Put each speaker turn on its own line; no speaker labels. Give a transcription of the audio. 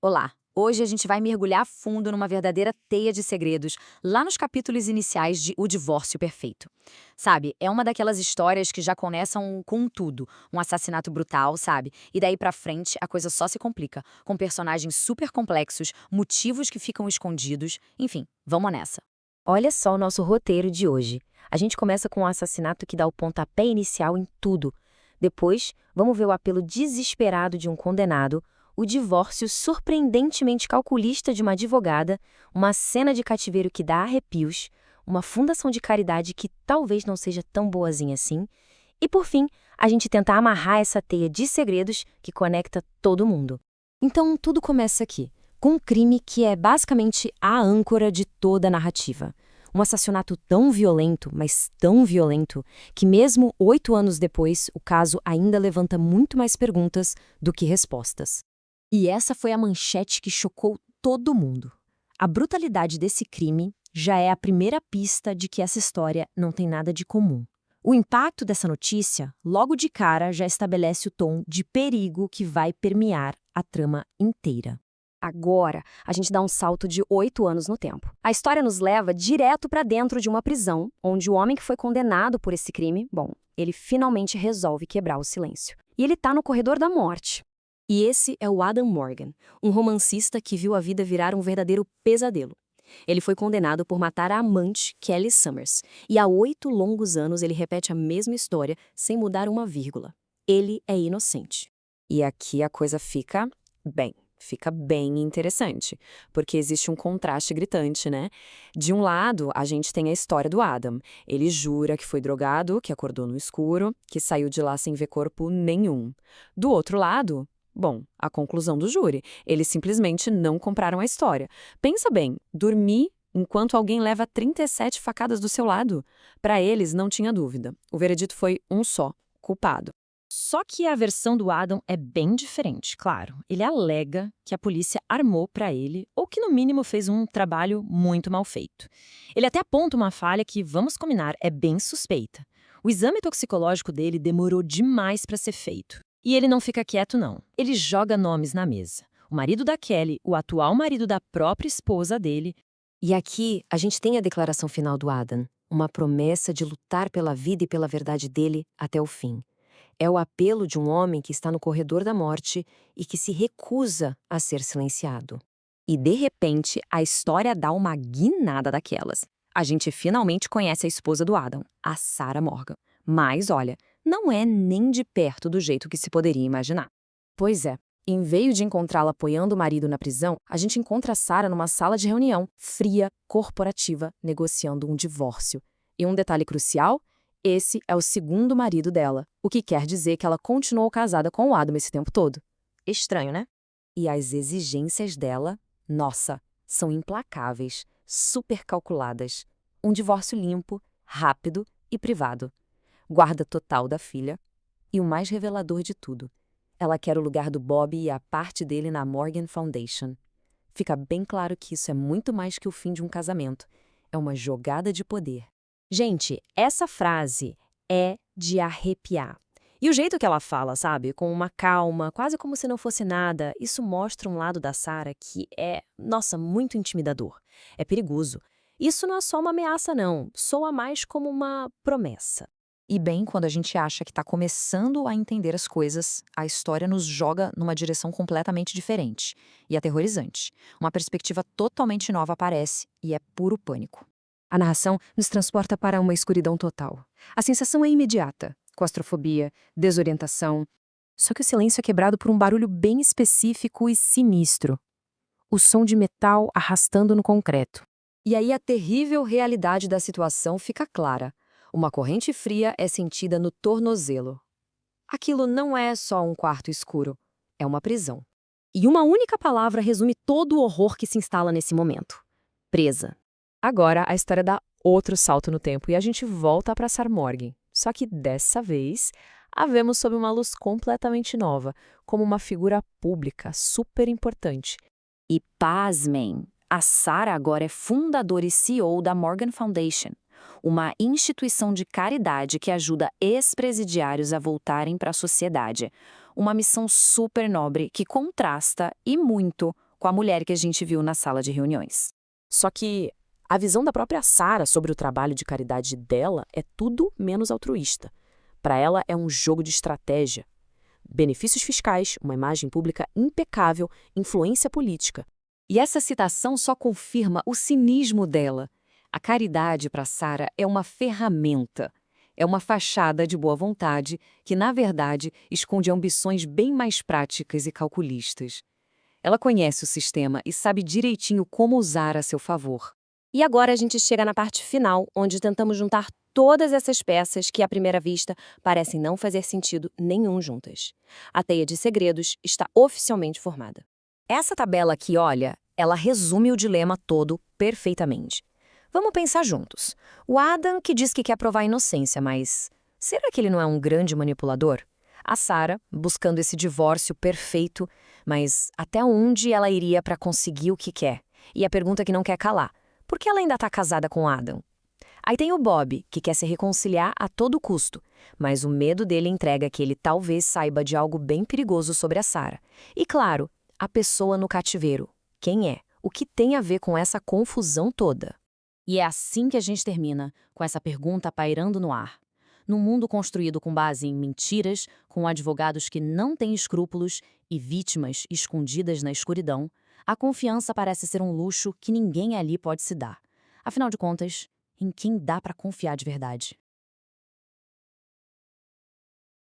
Olá! Hoje a gente vai mergulhar a fundo numa verdadeira teia de segredos, lá nos capítulos iniciais de O Divórcio Perfeito. Sabe, é uma daquelas histórias que já começam com tudo, um assassinato brutal, sabe? E daí pra frente a coisa só se complica, com personagens super complexos, motivos que ficam escondidos, enfim, vamos nessa.
Olha só o nosso roteiro de hoje. A gente começa com um assassinato que dá o pontapé inicial em tudo. Depois, vamos ver o apelo desesperado de um condenado, o divórcio surpreendentemente calculista de uma advogada, uma cena de cativeiro que dá arrepios, uma fundação de caridade que talvez não seja tão boazinha assim, e por fim, a gente tenta amarrar essa teia de segredos que conecta todo mundo. Então, tudo começa aqui, com um crime que é basicamente a âncora de toda a narrativa. Um assassinato tão violento, mas tão violento, que mesmo 8 anos depois, o caso ainda levanta muito mais perguntas do que respostas. E essa foi a manchete que chocou todo mundo. A brutalidade desse crime já é a primeira pista de que essa história não tem nada de comum. O impacto dessa notícia, logo de cara, já estabelece o tom de perigo que vai permear a trama inteira. Agora, a gente dá um salto de 8 anos no tempo. A história nos leva direto para dentro de uma prisão, onde o homem que foi condenado por esse crime, bom, ele finalmente resolve quebrar o silêncio. E ele tá no corredor da morte. E esse é o Adam Morgan, um romancista que viu a vida virar um verdadeiro pesadelo. Ele foi condenado por matar a amante, Kelly Summers, e há 8 longos anos ele repete a mesma história sem mudar uma vírgula. Ele é inocente.
E aqui a coisa fica bem interessante, porque existe um contraste gritante, né? De um lado, a gente tem a história do Adam. Ele jura que foi drogado, que acordou no escuro, que saiu de lá sem ver corpo nenhum. Do outro lado, bom, a conclusão do júri. Eles simplesmente não compraram a história. Pensa bem, dormir enquanto alguém leva 37 facadas do seu lado? Para eles, não tinha dúvida. O veredito foi um só, culpado.
Só que a versão do Adam é bem diferente, claro. Ele alega que a polícia armou para ele, ou que no mínimo fez um trabalho muito mal feito. Ele até aponta uma falha que, vamos combinar, é bem suspeita. O exame toxicológico dele demorou demais para ser feito. E ele não fica quieto, não. Ele joga nomes na mesa. O marido da Kelly, o atual marido da própria esposa dele.
E aqui a gente tem a declaração final do Adam, uma promessa de lutar pela vida e pela verdade dele até o fim. É o apelo de um homem que está no corredor da morte e que se recusa a ser silenciado.
E de repente, a história dá uma guinada daquelas. A gente finalmente conhece a esposa do Adam, a Sarah Morgan. Mas, olha, não é nem de perto do jeito que se poderia imaginar.
Pois é, em vez de encontrá-la apoiando o marido na prisão, a gente encontra a Sarah numa sala de reunião, fria, corporativa, negociando um divórcio. E um detalhe crucial? Esse é o segundo marido dela, o que quer dizer que ela continuou casada com o Adam esse tempo todo.
Estranho, né?
E as exigências dela, nossa, são implacáveis, super calculadas. Um divórcio limpo, rápido e privado. Guarda total da filha. E o mais revelador de tudo, ela quer o lugar do Bob e a parte dele na Morgan Foundation. Fica bem claro que isso é muito mais que o fim de um casamento. É uma jogada de poder.
Gente, essa frase é de arrepiar. E o jeito que ela fala, sabe, com uma calma, quase como se não fosse nada, isso mostra um lado da Sarah que é, nossa, muito intimidador. É perigoso. Isso não é só uma ameaça, não. Soa mais como uma promessa.
E bem, quando a gente acha que está começando a entender as coisas, a história nos joga numa direção completamente diferente e aterrorizante. Uma perspectiva totalmente nova aparece e é puro pânico.
A narração nos transporta para uma escuridão total. A sensação é imediata. Claustrofobia, desorientação. Só que o silêncio é quebrado por um barulho bem específico e sinistro. O som de metal arrastando no concreto.
E aí a terrível realidade da situação fica clara. Uma corrente fria é sentida no tornozelo. Aquilo não é só um quarto escuro, é uma prisão.
E uma única palavra resume todo o horror que se instala nesse momento. Presa.
Agora a história dá outro salto no tempo e a gente volta para Sarah Morgan. Só que dessa vez, a vemos sob uma luz completamente nova, como uma figura pública super importante.
E pasmem, a Sarah agora é fundadora e CEO da Morgan Foundation, uma instituição de caridade que ajuda ex-presidiários a voltarem para a sociedade. Uma missão super nobre que contrasta, e muito, com a mulher que a gente viu na sala de reuniões.
Só que a visão da própria Sarah sobre o trabalho de caridade dela é tudo menos altruísta. Para ela é um jogo de estratégia. Benefícios fiscais, uma imagem pública impecável, influência política.
E essa citação só confirma o cinismo dela. A caridade para Sarah é uma ferramenta. É uma fachada de boa vontade que, na verdade, esconde ambições bem mais práticas e calculistas. Ela conhece o sistema e sabe direitinho como usar a seu favor.
E agora a gente chega na parte final, onde tentamos juntar todas essas peças que, à primeira vista, parecem não fazer sentido nenhum juntas. A teia de segredos está oficialmente formada.
Essa tabela aqui, olha, ela resume o dilema todo perfeitamente. Vamos pensar juntos. O Adam que diz que quer provar a inocência, mas será que ele não é um grande manipulador? A Sarah, buscando esse divórcio perfeito, mas até onde ela iria para conseguir o que quer? E a pergunta que não quer calar: por que ela ainda está casada com Adam? Aí tem o Bob, que quer se reconciliar a todo custo, mas o medo dele entrega que ele talvez saiba de algo bem perigoso sobre a Sarah. E claro, a pessoa no cativeiro. Quem é? O que tem a ver com essa confusão toda? E é assim que a gente termina, com essa pergunta pairando no ar. Num mundo construído com base em mentiras, com advogados que não têm escrúpulos e vítimas escondidas na escuridão, a confiança parece ser um luxo que ninguém ali pode se dar. Afinal de contas, em quem dá para confiar de verdade?